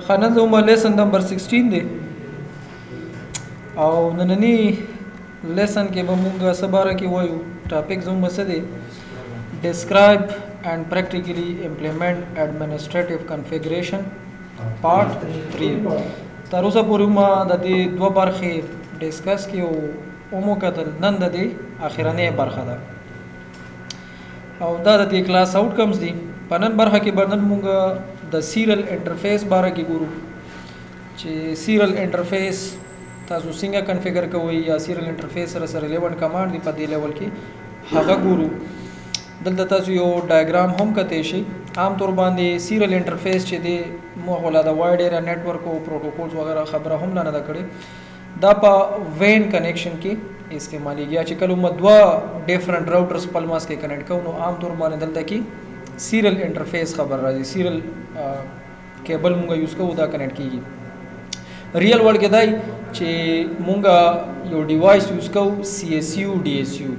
خانه زموږ لیسن نمبر 16 دی او نننی لیسن کې به موږ سباره کې وایو ټاپک زموږ څه دی describe and practically implement administrative configuration part 3 تر اوسه پورې ما د دې دوه برخې ډیسکس کیو اومو کتل نن د دې اخرنۍ برخه ده او دا د دې کلاس آوټکمز دي په نن برخه کې برنن موږ د سیریل انټرفیس باره کې ګورو چې سیریل انټرفیس تاسو څنګه کنفیګر کوئ یا سیریل انټرفیس سره ریلیونٹ کمانډ دی په دې لیول کې هغه ګورو دلته تاسو یو ډایګرام هم کته شي عام طور باندې سیریل انټرفیس چې دی موږ د وایډ ایریا نتورک او پروتوکولز وغیرہ خبره هم نه کړې دا په وین کنیکشن کې استعمالېږي چې کله موږ دوه ډیفرنٹ راوټرز په ماس کې کنیکټ کوو نو عام طور باندې دلته کې سیریل انټرفیس خبر راځي سیریل کیبل موږ یوز کوو دا کنیکټ کیږي ریل ورلډ کې دای چې موږ یو ډیوایس یوز کوو CSU DSU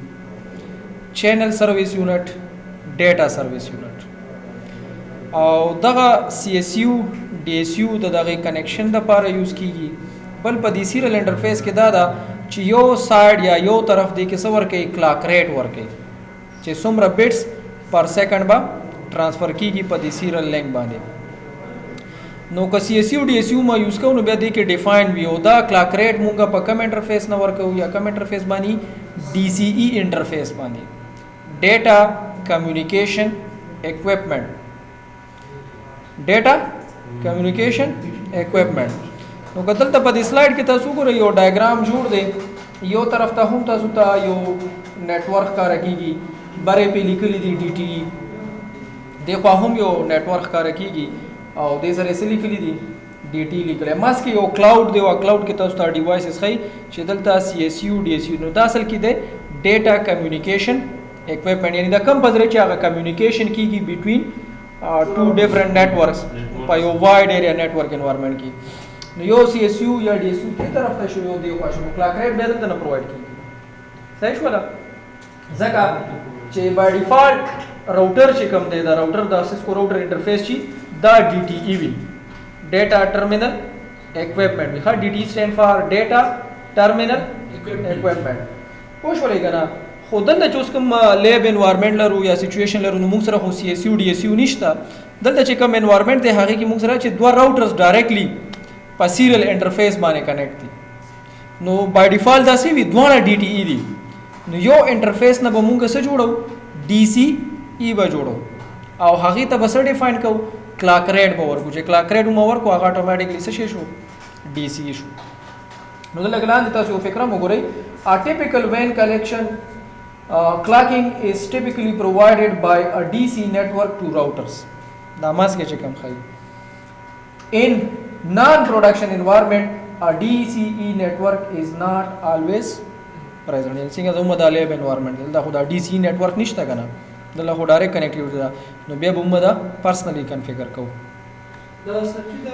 چینل سرویس یونټ ډیټا سرویس یونټ او دغه CSU DSU دغه کنیکشن د لپاره یوز کیږي بل په دې سیریل انټرفیس کې دا چې یو سایډ یا یو طرف دی کې څور کې کلاک ریټ ورکې چې څومره بیټس پر سیکنډ با ټرانسفر کیږي په دې سیریل لینک باندې نو که CSU DSU ما یوز کوو نو بیا دې کې ډیفاین وي او دا کلاک ریټ مونږه په کم انټرفیس نه ورکو یا کم انټرفیس باندې DCE انټرفیس باندې ډیټا کمیونیکیشن اکوپمنٹ ډیټا کمیونیکیشن اکوپمنٹ نو کتل ته په دې سلایډ کې تاسو ګورئ یو ډایګرام جوړ دی یو طرف ته هم تاسو ته یو نتورک کار کیږي بره په لیکلي دی DTE دغه هم یو نتورک کار کیږي او د سره سلی لیکلي دي DTE لیکل ماس کې یو کلاود دی او کلاود کې تاسو ته ډیوایسز خي چې دلته CSU DSU نو دا اصل کې دی ډیټا کمیونیکیشن اکوپمنٹ یعنی دا کم پزره چې هغه کمیونیکیشن کیږي بټوین ټو ډیفرنٹ نیټورکس په یو وایډ ایریا نیټورک انوایرنمنت کې نو یو CSU یا DSU په طرف ته شو یو دی خو شنو کلاک ریټ به دلته نه پرووایډ کیږي صحیح شو ځکه چې بای ډیفالت راوټر چې کوم دی دا راوټر د سیسکو راوټر انټرفیس چې دا DTE وی ډیټا ټرمینل اکوپمنٹ وی ها DTE سټینډ فار ډیټا ټرمینل اکوپمنٹ پوښ ولې کنه خودنه چې اوس کوم لیب انوایرنمنت لرو یا سچويشن لرو نو موږ سره خو CSU DSU نشته دلته چې کوم انوایرنمنت دی هغه کې موږ سره چې دوه راوټرز ډایرکټلی په سیریل انټرفیس باندې کنیکټ دي نو بای ډیفالت دا سی وی دوه DTE دي نو یو انټرفیس نه به موږ څه جوړو DCE به جوړو او هغه ته به څه ډیفاین کوو کلاک ریټ به ورکو چې کلاک ریټ مو ورکو هغه اتوماتیکلی څه شي شو DCE شو نو د لګلان تاسو فکر مو ګورئ a typical WAN connection clocking is typically provided by a DC network to routers دا ماس کې چې کوم خای in non-production environment a DCE network is not always present in څنګه زموږ د لیب انوایرنمنت دا خو دا DCE network نشته کنه دلته خو ډایرکټ کنیکټیویټی ده نو بیا به موږ دا پرسنلی کنفیګر کوو دا سرکټ د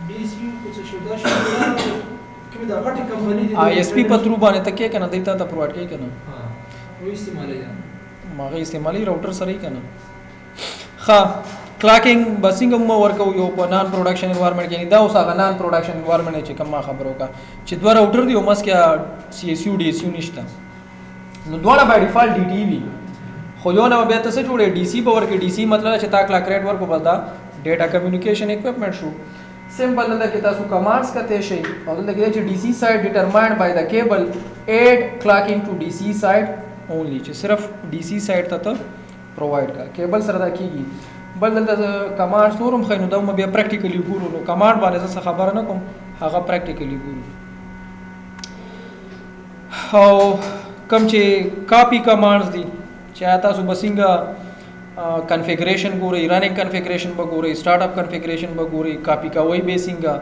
DCU څه شو دا شو کومه دا غټه کمپنی دي ISP په ترو باندې تکي کنه دایته ته پرووایډ کوي کنه ها وې استعمالي ده ماغه استعمالي راوټر سره یې کنه ها کلاکینګ بسینګ مو ورکو یو په نان پروډکشن انوایرنمنت کې دا اوس هغه نان پروډکشن انوایرنمنت چې کوم خبرو کا چې دوه راوټر دی او مس کې CSU DSU نشته نو دواړه بای ډیفالت DTE وی خو یو نه بیا تاسو جوړه DC باور کې DC مطلب چې تا کلاک ریټ ورکو پس دا ډیټا کمیونیکیشن اکوپمنٹ شو سمپل دلته کې تاسو کمانډز کته شي او دلته کې چې DC سایډ ډیټرماینډ بای د کیبل ایډ کلاکینګ ټو DC سایډ اونلی چې صرف DC سایډ ته پرووایډ کا کیبل سره دا کیږي بل دلته کمانډز نورم خینو دا مې بیا پریکټیکلی ګورو نو کمانډ باندې څه خبره نه کوم هغه پریکټیکلی ګورو او کوم چې کاپی کمانډز دي چې تاسو بسنګا کنفیګریشن ګورئ رننګ کنفیګریشن به ګورئ سٹارټ اپ کنفیګریشن به ګورئ کاپی کوي بیسنګا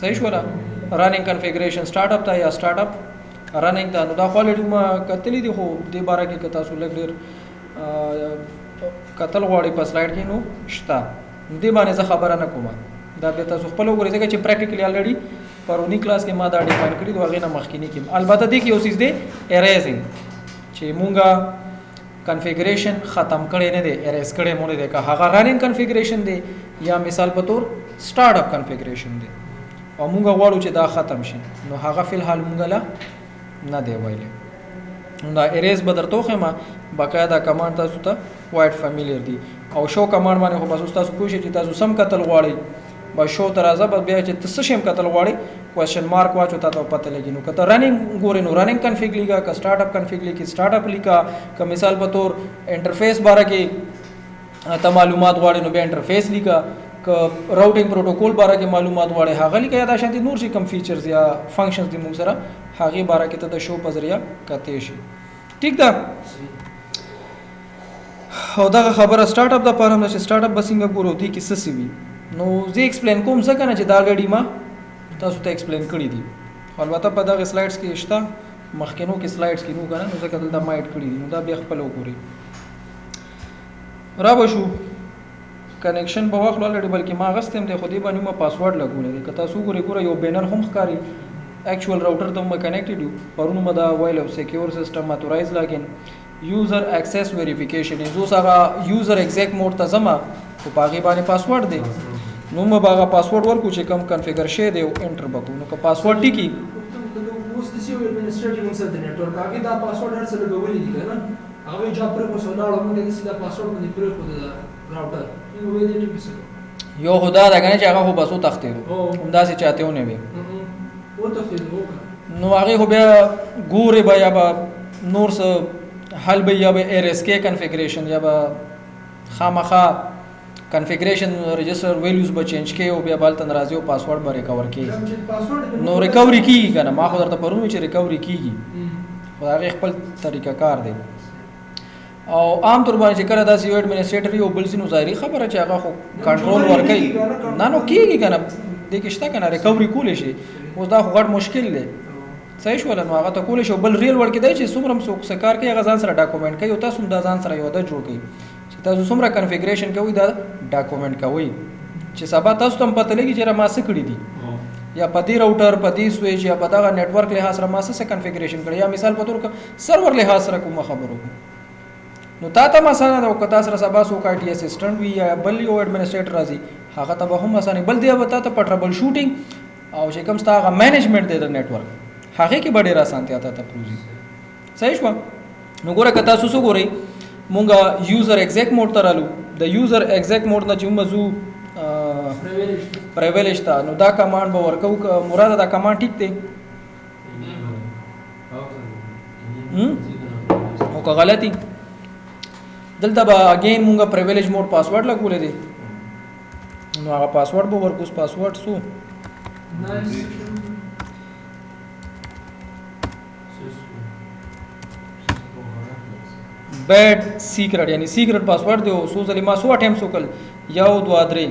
صحیح شو لا رننګ کنفیګریشن سٹارټ اپ ته یا سٹارټ اپ رننګ ته نو دا کوالټی ما کتلې دي خو د بارا کې تاسو لګ ډیر قتل غواړي په سلایډ کې نو شتا دې باندې څه خبره نه کوم دا به تاسو خپل وګورئ چې پریکټیکلی الریډي پرونی کلاس کې ما دا ډیفاین کړی دوه غینه مخکینی کې البته دې کې یو چیز دی اریزینګ چې مونږه کنفیګریشن ختم کړي نه دی اریز کړي مونږ دې که هغه رننګ کنفیګریشن دی یا مثال په تور سٹارټ اپ کنفیګریشن دی او مونږ غواړو چې دا ختم شي نو هغه فل حال مونږ لا نه دی ویلې نو دا اریز به درته خو باقاعده کمانډ تاسو ته وایډ فامیلیر دی او شو کمانډ باندې خو بس تاسو کوشش چې تاسو سم قتل غواړئ با شو تر راځه بیا چې تاسو شیم قتل غواړئ کوېشن مارک واچو تاسو پته لګی نو کته رننګ ګورې نو رننګ کنفیګ لیکا کا سٹارټ اپ کنفیګ لیکي سٹارټ اپ لیکا که مثال په تور انټرفیس باره کې ته معلومات غواړئ نو بیا انټرفیس لیکا که راوټینګ پروتوکول باره کې معلومات غواړئ هغه لیکا یا د شانتي نور شي کم فیچرز یا فنکشنز دی موږ سره هغه باره کې ته د شو په ذریعہ کته شي ٹھیک ده او دا خبره سٹارټ اپ د پاره چې سٹارټ اپ بسنګ ګورو دی کې څه سی وی نو زه ایکسپلین کوم څه کنه چې دا غړي ما تاسو ته ایکسپلین کړی دي البته په دغه سلایډز کې شته مخکینو کې سلایډز کې نو کنه نو ځکه دلته ما اډ کړی دي نو دا بیا خپل وګورئ را بشو کنیکشن په وخت ولري بلکې ما غستم دی خو دې باندې ما پاسورډ لګولې دي که تاسو ګورئ یو بینر هم ښکاری actual router ته ما کنیکټډ یو پرونو ما دا وایل او سکیور سیستم اتورایز لاګین یوزر اکسس ویریفیکیشن زو سره یوزر ایگزیک موډ ته زما او پاغي باندې پاسورډ دی نو ما باغه پاسورډ ورکو چې کم کنفیګر شه دی او انټر بکو نو که پاسورډ ټیکی اوس د سیو ایڈمنسټریټیو سره د نتورک هغه دا پاسورډ هر څه لګولې دي کنه هغه جاب پر کو سولاړو موږ د سیدا پاسورډ باندې پر خو د راوټر نو وې دې ټیک سره یو خدا دا غنه چې هغه خو بسو تختې همدا سي چاته ونه وي او ته خو نو هغه خو بیا ګوره بیا با نور څه حل به یا به ار اس کې کنفیګریشن یا به خامخا کنفیګریشن رجستر ویلیوز به چینج کې او بیا بل تن راځي او پاسورډ به ریکور کې نو ریکوري کیږي کنه ما خو درته پرونی چې ریکوري کیږي خو هغه خپل طریقه کار دی او عام طور باندې چې کړه دا سی ایڈمنسټریټر یو بل سينو ظاهري خبره چې هغه خو کنټرول ورکړي نه نو کیږي کنه د کېشته کنه ریکوري کول شي اوس دا خو غټ مشکل دی صحیح شو نو هغه ته کول شي بل ریل ورکې دی چې څومره څوک سکار کوي هغه ځان سره ډاکومېنټ کوي او تاسو د ځان سره یو د جوړ کړئ چې تاسو څومره کنفیګریشن کوئ دا ډاکومېنټ کوئ چې سبا تاسو ته پته لګي چې را ما څه کړی دي یا په دې راوټر په دې سویچ یا په دغه نتورک له سره ما څه کنفیګریشن کړی یا مثال په تور سرور له سره کوم خبرو نو تا ته مثلا د وکتا سره سبا سو کا ټي اسسټنټ وی یا بل یو ایڈمنسټریټر راځي هغه ته به هم اسانه بل دی به تا ته ټربل شوټینګ او چې کوم ستا هغه مینجمنت دی د نتورک هغه کې ډېر اسانتیا ته پروزي صحیح شو نو ګوره کتا سوسو ګورئ مونږه یوزر ایگزیک موډ ته رالو د یوزر ایگزیک موډ نه چې موږ پریویلیج تا نو دا کمانډ به ورکو مراد دا کمانډ ټیک دی او که غلطی دلته به اگین مونږه پریویلیج موډ پاسورډ لګولې دي نو هغه پاسورډ به ورکوس پاسورډ سو بیډ سیکرټ یعنی سیکرټ پاسورډ دی او سو ځلې ما سو اټیم سو کل یو دوا درې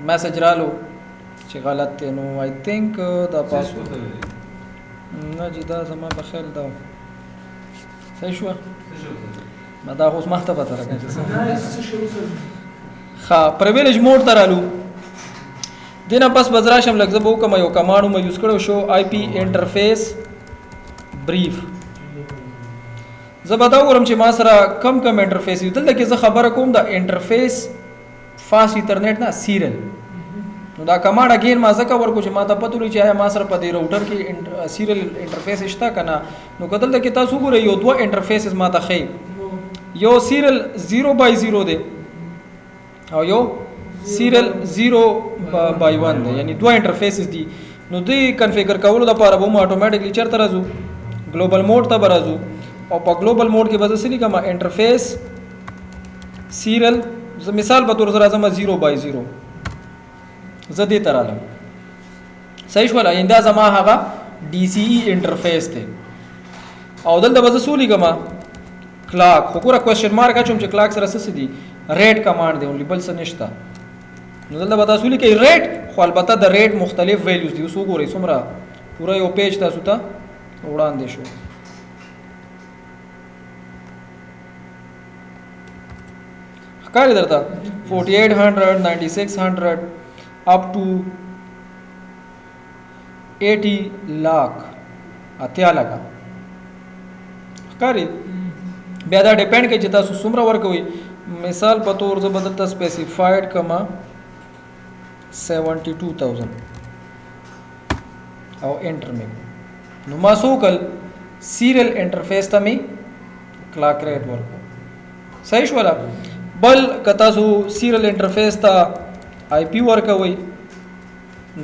میسج رالو چې غلط دی نو آی تھنک دا پاسورډ نه چې دا زما په خیال دا صحیح شو ما دا اوس ما ته پته راغی ها پریویلیج موډ ته رالو دینه پس بزراشم لږ زبو کوم یو کمانډ مې یوز کړو شو آی پی انټرفیس بریف زبدا ورم چې ما سره کم انټرفیس یو دلته کې زه خبره کوم د انټرفیس فاست انټرنیټ نه سیریل نو دا کمانډ اگین ما ځکه ورکو چې ما ته پته لري چې ما سره په دې راوټر کې سیریل انټرفیس شته کنه نو کتل ته کې تاسو ګورئ یو دوه انټرفیسز ما ته خې یو سیریل 0/0 دی او یو سیریل 0/1 دی یعنی دوه انټرفیسز دي نو دوی کنفیګر کولو لپاره به مو اتوماتیکلی چرته راځو ګلوبل موډ ته راځو او په ګلوبل موډ کې به څه لیکم انټرفیس سیریل مثال په تور سره زما 0/0 زه دې ترالم صحیح شو آینده زما هغه ډي سي ای انټرفیس ته او دلته به څه لیکم کلاک خو ګوره کوېشن مارک اچوم چې کلاک سره څه دي ریټ کمانډ دی اونلی بل څه نشته نو دلته به تاسو لیکئ ریټ خو البته د ریټ مختلف ویلیوز دي اوس وګورئ څومره پوره یو پیج تاسو ته وړاندې شو ښکاري درته 4800 9600 up to 80 लाख اتیا لکه ښکاري بیا دا ډیپند کوي چې تاسو څومره ورکوي مثال په تور زه بدلته سپیسیفاید کما 72,000 او انټر مې نو ما سوکل سیریل انټرفیس ته می کلاک ریټ ورکو صحیح شو ولا بل کتا سو سیریل انټرفیس ته آی پی ورکوي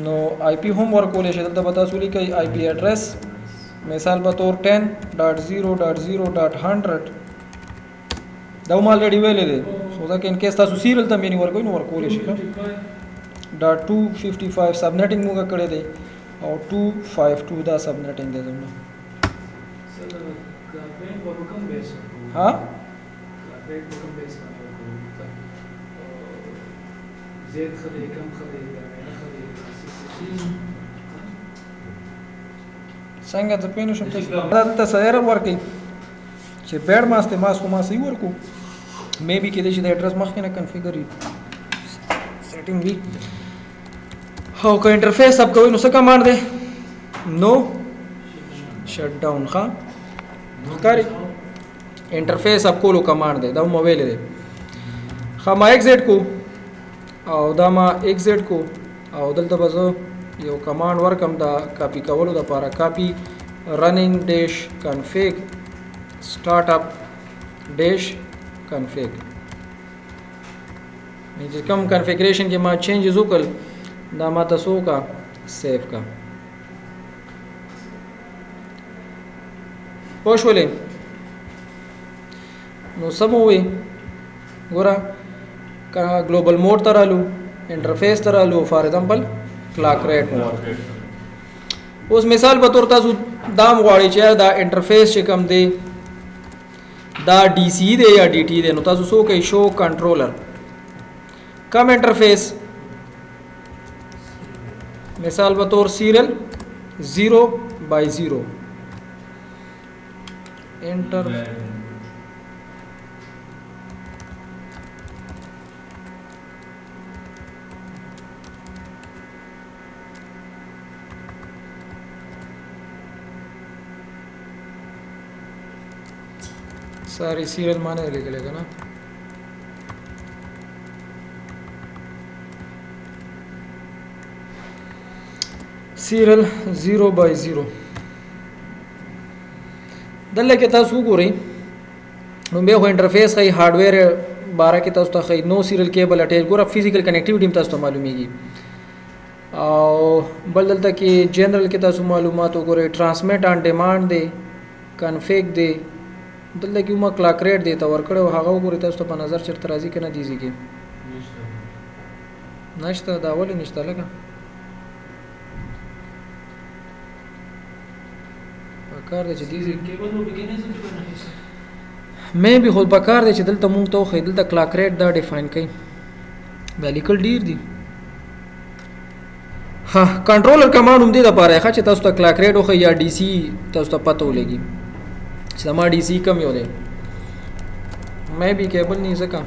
نو آی پی هم ورکول شي دلته پتا سو لیکي آی پی ایڈریس مثال په تور 10.0.0.100 دا مال ریډي ویلې دي سو دا کې ان کیس تاسو سیریل ته مینی ورکوي نو ورکول شي .255 سبنیټینګ موږ کړی دی او 252 دا سبنیټینګ دی زموږ ها زید خدای کم خدای درمیانه خدای څنګه ته پینې شم ته دا سره ورکې چې بیډ ماسته ما سي ورکو مې بي کې د ایډرس مخکې نه کنفیګر سیټینګ وی هاو کو انټرفیس اپ کوي نو څه کمانډ دی نو شټ ډاون ښا کاری انټرفیس اپ کولو کمانډ دی دا موبایل دی ښا ما ایگزیټ کو او دا ما ایگزیټ کو او دلته بزو یو کمانډ ورکم دا کاپی کولو د لپاره کاپی رننګ ډیش کنفیګ سٹارټ اپ ډیش کنفیګ چې کوم کنفیګریشن کې ما چینجز وکړ دا ما تاسو کا سیو کا پوښولې نو سموي ګورا ګلوبل موډ ترالو انټرفیس ترالو فار ایگزامپل کلاک ریټ اوس مثال په تور تاسو دام غواړي چې دا انټرفیس چې کوم دی دا ډي سي دی یا ډي ټي دی نو تاسو سو کوي شو کنټرولر کم انټرفیس مثال په تور سیریل 0/0 انټر सारी सीरियल माने लिखेगा ना सीरियल 0/0 دلته کې تاسو وګورئ نو به هو انټرفیس خي هارډویر باره کې تاسو ته خي نو سیریل کیبل اٹیچ ګوره فزیکل کنیکټیویټي تاسو ته معلومیږي او بل دلته کې جنرال کې تاسو معلومات وګورئ ټرانسمیټ آن ډیماند دی کنفیګ دی دلته کې ما کلاک ریټ دی تا ورکړو هغه وګورئ تاسو ته په نظر چرته راځي کنه دیږي کې نشته دا ولې نشته لګا پکار دی چې دیږي مې به خود پکار دی چې دلته مونږ ته خو دلته کلاک ریټ دا ډیفاین کړي دا لیکل ډیر دی ها کنټرولر کمانډ هم دې د پاره ښه چې تاسو ته کلاک ریټ خو یا ډي سي تاسو ته پته ولګي چې ما ډي سي کم یو دی مې به کیبل نه ځکه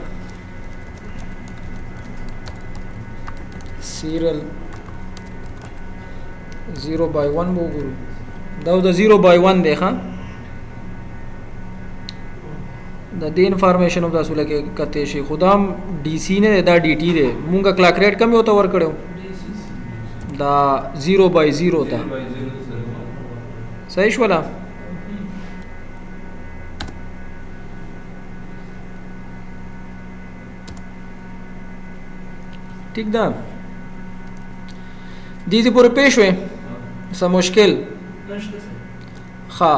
سیریل 0/1 وګورو دا د 0/1 دی ښا د دې انفارمیشن او تاسو لکه کته شي خدام ډي سي نه دا ډي ټي دی مونږه کلاک ریټ کم یو ته ور کړو دا 0/0 تا صحیح شو ولا ٹھیک ده دې پورې پېښوي سم مشکل ها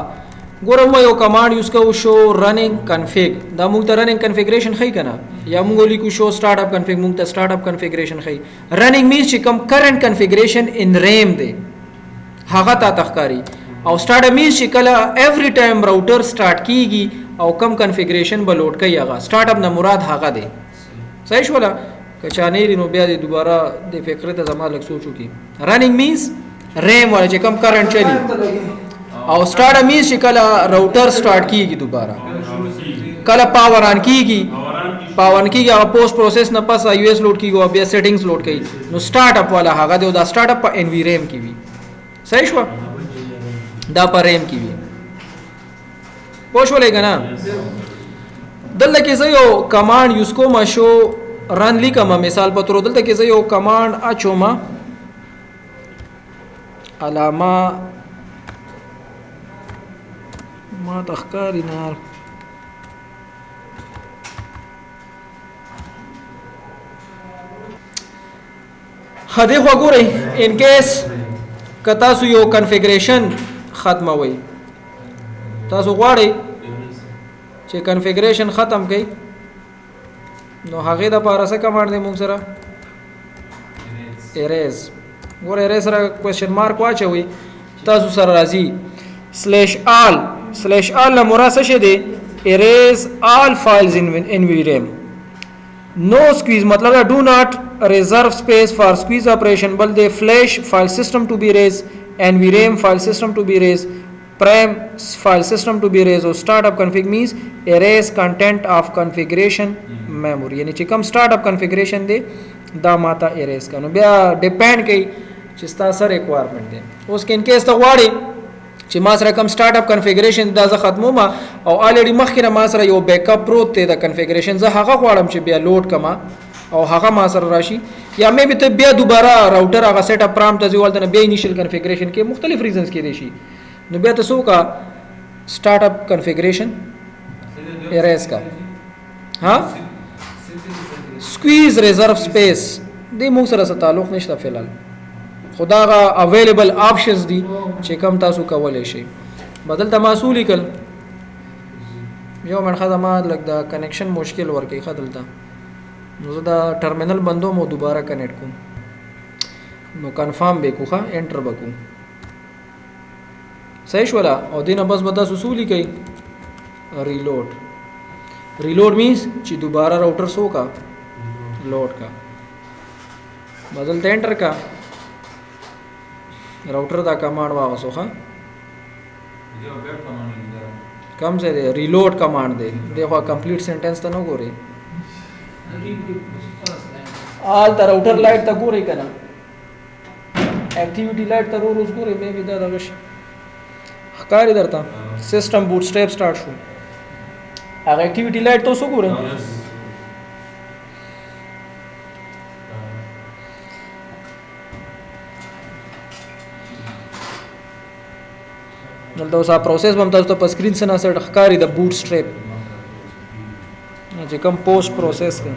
ګورم یو کمانډ یوز کوو شو رننګ کنفیګ دا موږ ته رننګ کنفیګریشن خی کنه یا موږ لیکو شو سٹارټ اپ کنفیګ موږ ته سٹارټ اپ کنفیګریشن خی رننګ مینز چې کوم کرنٹ کنفیګریشن ان ریم دی هغه تا تخکاری او سٹارټ اپ مینز چې کله ایوری ټایم راوټر سٹارټ کیږي او کم کنفیګریشن به لوډ کوي هغه سٹارټ اپ نه مراد هغه دی صحیح شو ولا کچانه نو بیا د دوباره د فکر ته زما لک سوچو کی رننګ مینز ریم ولا چې کم کرنٹ چلی او سٹارټ اپ مینز چې کله راوټر سٹارټ کیږي دوباره کله پاور آن کیږي او پوسټ پروسس نه پس یو اس لوډ کیږي او بیا سیټینګز لوډ کړي نو سٹارټ اپ والا هغه دی دا سٹارټ اپ په ان وی ریم کې وي صحیح شو دا پر ریم کې وي پوښ ولې کنه دلته کې یو کمانډ یوز کوم شو رن لیکم مثال په تور دلته کې زه یو کمانډ اچوم علامه ما تخکاری نار خدای خو ګورئ ان کیس که تاسو یو کنفیګریشن ختموي تاسو غواړئ چې کنفیګریشن ختم کړئ نو هغه د پاره څه کمانډ دی موږ سره اریز ګوره اریز سره کوېسچن مارک واچوي تاسو سره راځي /all نه مراد څه شي دی اریز all files in VRAM no squeeze مطلب دا do not reserve space for squeeze operation بل دی flash file system to be erased and VRAM file system to be erased prime file system to be erased or startup config means erase content of configuration memory یعنی چې کوم startup configuration دی دا ماته erase کنو بیا ډیپند کوي چې تاسو ریکوایرمنټ دی اوس کې ان کیس ته غواړي چې ما سره کوم startup configuration دا زه ختموم او already مخکې ما سره یو بیک اپ پروت دی د configuration زه هغه غواړم چې بیا لوډ کما او هغه ما سره راشي یا مې به ته بیا دوباره راوټر هغه سیټ اپ پرامپټ ته ځول ته بیا انیشل کنفیګریشن کې مختلف ریزنز کې دي شي نو بیا تاسو کا سٹارټ اپ کنفیګریشن اریز کا ها سکویز ریزرو سپیس دې موږ سره تعلق نشته فلحال خدا غا اویلیبل آپشنز دي چې کوم تاسو کولای شئ بدل د مسؤلی کل یو من خدمه لګ دا کنیکشن مشکل ورکی خدلته نو زه دا ټرمینل بندوم او دوباره کنیکټ کوم نو کنفرم به کوخه انټر وکوم صحیح شولا او دینه بس بدا سوسولی کوي ریلوډ مینز چې دوباره راوټر سو کا لوډ کا بدل ته انټر کا راوټر دا کمانډ واغسو ها کم سے ریلوډ کمانډ دی دغه کمپلیټ سنټنس ته نو ګوري آل تر راوټر لایټ ته ګوري کنه اکټیویټی لایټ ته روز ګوري مې به دا دغه ښکاری درته سیستم بوټ سټریپ سٹارټ شو هغه اکټیویټی لایټ ته وسو ګورئ دلته اوس پروسس هم تاسو ته په سکرین سره سره ښکاری د بوټ سټریپ چې کوم پوسټ پروسس دی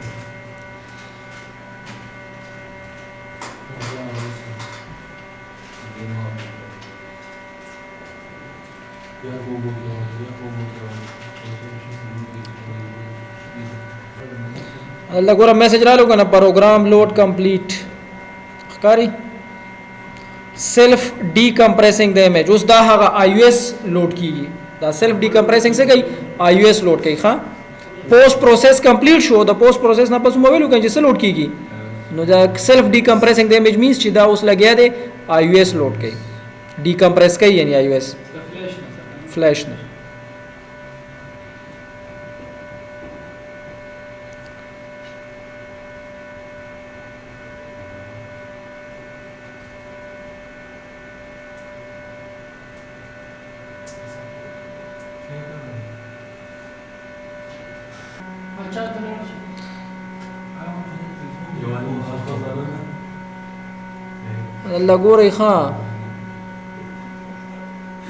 الله ګوره میسج رالو کنه پروګرام لوډ کمپلیټ ښکاری سیلف ډیکمپریسینګ د ایمیج اوس دا هغه آی او ایس لوډ کیږي دا سیلف ډیکمپریسینګ څه کوي آی او ایس لوډ کوي ښا پوسټ پروسس کمپلیټ شو د پوسټ پروسس نه پس موبایل کوي چې څه لوډ کیږي نو دا سیلف ډیکمپریسینګ د ایمیج مینز چې دا اوس لګیا دی آی او ایس لوډ کوي ډیکمپریس کوي یعنی آی او ایس فلیش نه الله ګوري ښا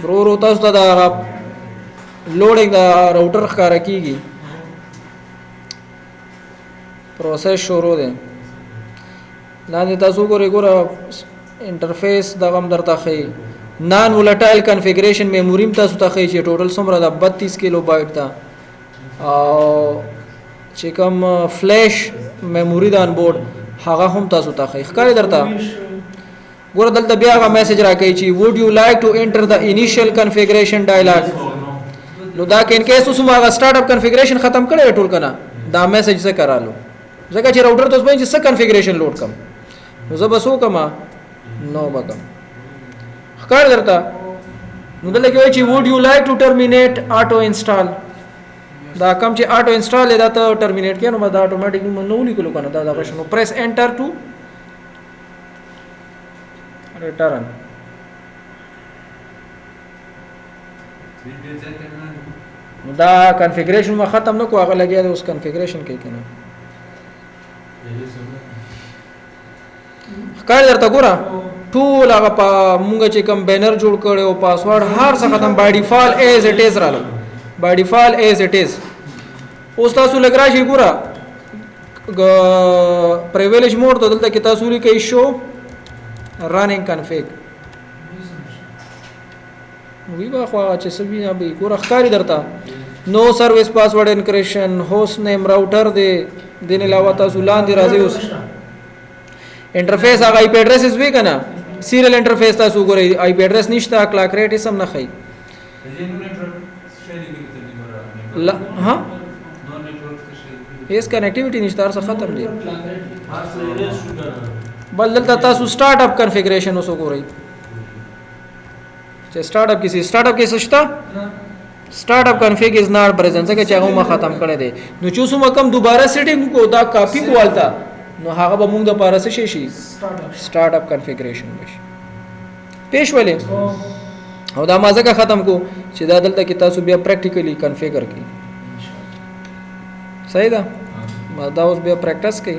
برو تاسو ته دا لوډینګ دا راوټر ښکارا کیږي پروسس شروع دی لاندې تاسو ګوره انټرفیس دا هم درته ښیي نان ولټایل کنفیګریشن میموري تاسو ته ښیي چې ټوټل څومره ده 32 کیلو بایټ ده او چې کوم فلیش میموري ده ان بورډ هغه هم تاسو ته ښیي ښکاري درته ګوره دلته بیا هغه میسج راکوي چې would you like to enter the initial configuration dialog نو دا کې ان کیس اوس ما هغه سٹارټ اپ کنفیګریشن ختم کړی ټول کنه دا میسج څه کرالو ځکه چې راوټر ته اوس باندې څه کنفیګریشن لوډ کم نو زه بس وکما نو بکم ښکار درته نو دلته کې وایي چې would you like to terminate auto install دا کوم چې auto install دا ته terminate کړي نو دا اتوماتیک نو لیکلو کنه دا غشنو press enter to return دا کنفیګریشن ما ختم نکو هغه لګیا دی اوس کنفیګریشن کوي کنه ښکاري درته ګوره ټول هغه په مونږ چې کوم بینر جوړ کړی او پاسورډ هر څه ختم بای ډیفالت ایز اټ از رااله بای ډیفالت ایز اټ از اوس تاسو لګ راشي ګوره پریویلیج موډ ته دلته کې تاسو لیکئ شو رننګ کنفیګ وی با خو چې سوي نه به ګوره ښکاري درته نو سرویس پاسورډ انکریپشن هوست نیم راوټر دی دین علاوه تاسو لاندې راځي اوس انټرفیس هغه آی پی ایډریسز وی کنه سیریل انټرفیس تاسو ګورئ آی پی ایډریس نشته کلاک ریټ سم نه خي لا ها هیڅ کنیکټیویټي نشته هر څه ختم دي بل دلته تاسو سٹارټ اپ کنفیګریشن اوس وګورئ چې سٹارټ اپ کیسه سٹارټ اپ کیسه شته سٹارټ اپ کنفیګ از ناٹ پریزنٹ څنګه چې هغه ما ختم کړی دی نو چې اوس کوم دوباره سیټینګ کو دا کاپی کوالتا نو هغه به موږ د پاره څه شي سٹارټ اپ کنفیګریشن وشي پېښ ولې او دا ما ځکه ختم کو چې دا دلته کې تاسو بیا پریکټیکلی کنفیګر کړئ صحیح ده ما دا اوس بیا پریکټس کړئ